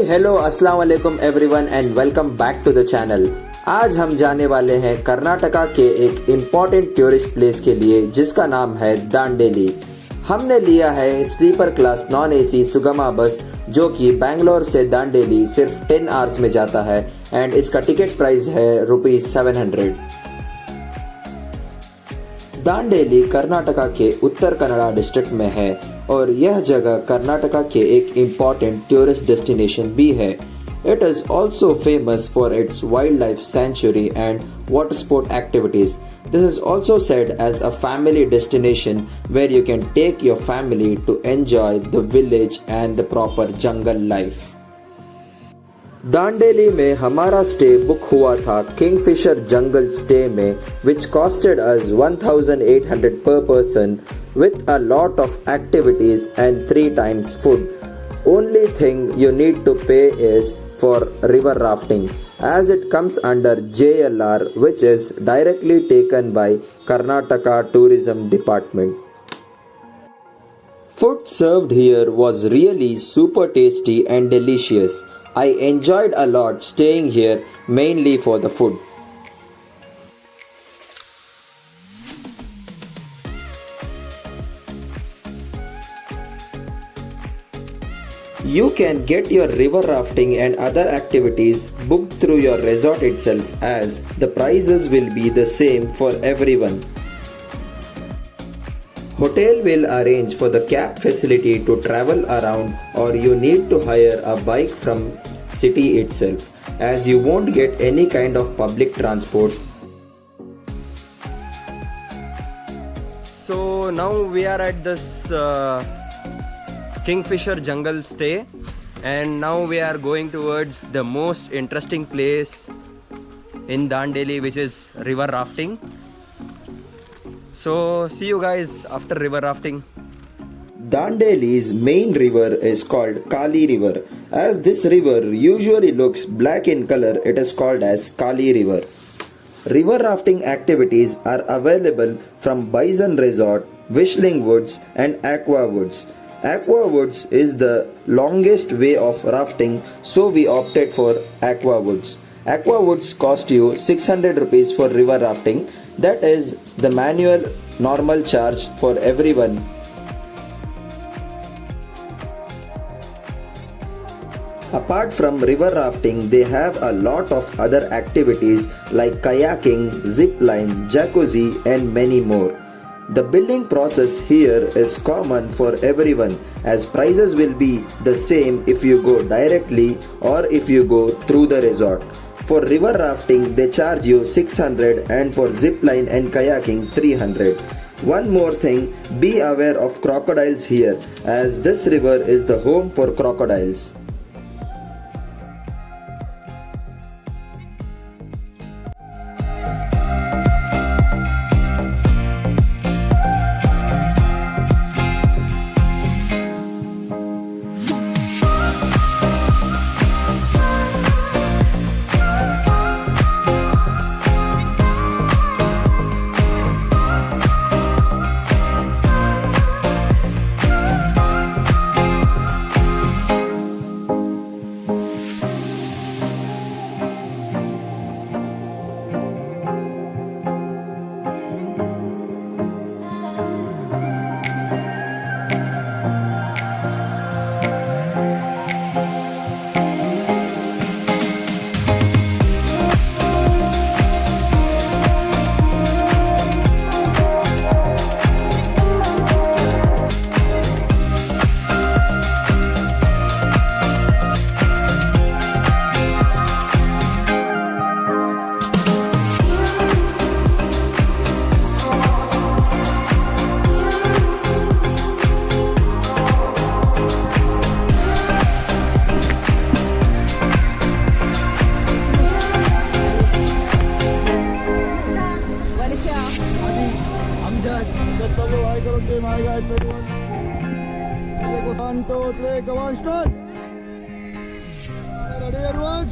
Hello अस्सलाम वालेकुम everyone and welcome back to the channel. आज हम जाने वाले हैं कर्नाटका के एक इम्पॉर्टेंट टूरिस्ट प्लेस के लिए जिसका नाम है दांडेली। हमने लिया है स्लीपर क्लास नॉन एसी सुगमा बस जो कि बैंगलोर से दांडेली सिर्फ 10 आवर्स में जाता है एंड इसका टिकट प्राइस है ₹700। दांडेली कर्नाटका के उत्तर कन्नड़ा डिस्ट्रिक्ट में है और यह जगह कर्नाटका के एक इम्पॉर्टेंट टूरिस्ट डेस्टिनेशन भी है। It is also famous for its wildlife sanctuary and water sport activities. This is also said as a family destination where you can take your family to enjoy the village and the proper jungle life. Dandeli में हमारा stay book हुआ था Kingfisher जंगल stay में which costed us 1800 per person with a lot of activities and 3 times food. Only thing you need to pay is for river rafting as it comes under JLR which is directly taken by Karnataka Tourism Department. Food served here was really super tasty and delicious. I enjoyed a lot staying here mainly for the food. You can get your river rafting and other activities booked through your resort itself as the prices will be the same for everyone. Hotel will arrange for the cab facility to travel around or you need to hire a bike from city itself as you won't get any kind of public transport. So now we are at this Kingfisher jungle stay and now we are going towards the most interesting place in Dandeli which is river rafting. So see you guys after river rafting. Dandeli's main river is called Kali River. As this river usually looks black in color, it is called as Kali River. River rafting activities are available from Bison Resort, Whistling Woods and Aqua Woods. Aqua Woods is the longest way of rafting, so we opted for Aqua Woods. Aqua Woods cost you 600 rupees for river rafting. That is the manual normal charge for everyone. Apart from river rafting, they have a lot of other activities like kayaking, zip line, jacuzzi and many more. The billing process here is common for everyone as prices will be the same if you go directly or if you go through the resort. For river rafting they charge you 600 and for zip line and kayaking 300. One more thing, be aware of crocodiles here as this river is the home for crocodiles. Hi guys, everyone. Let's go. 1, 2, 3, come on, start. Ready, everyone?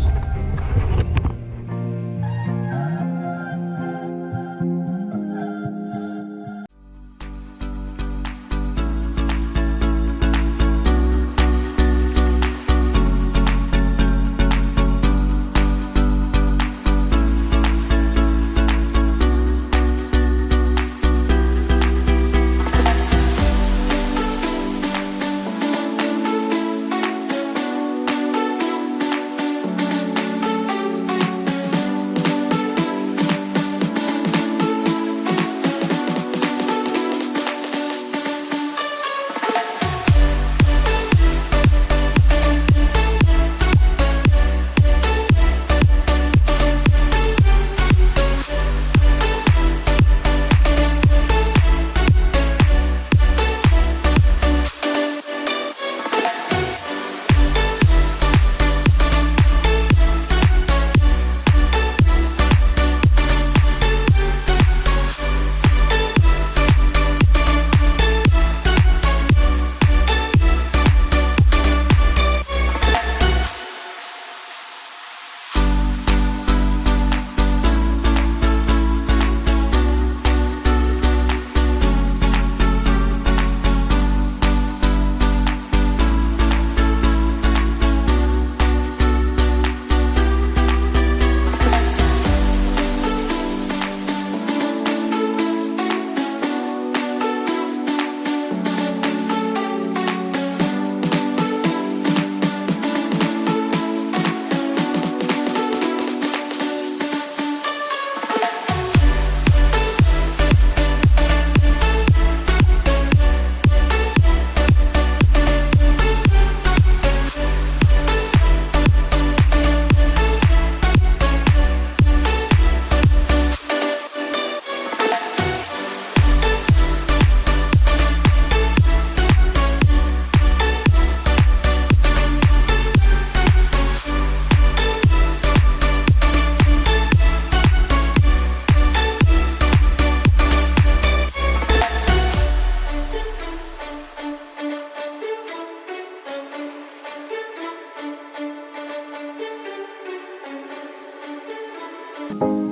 One.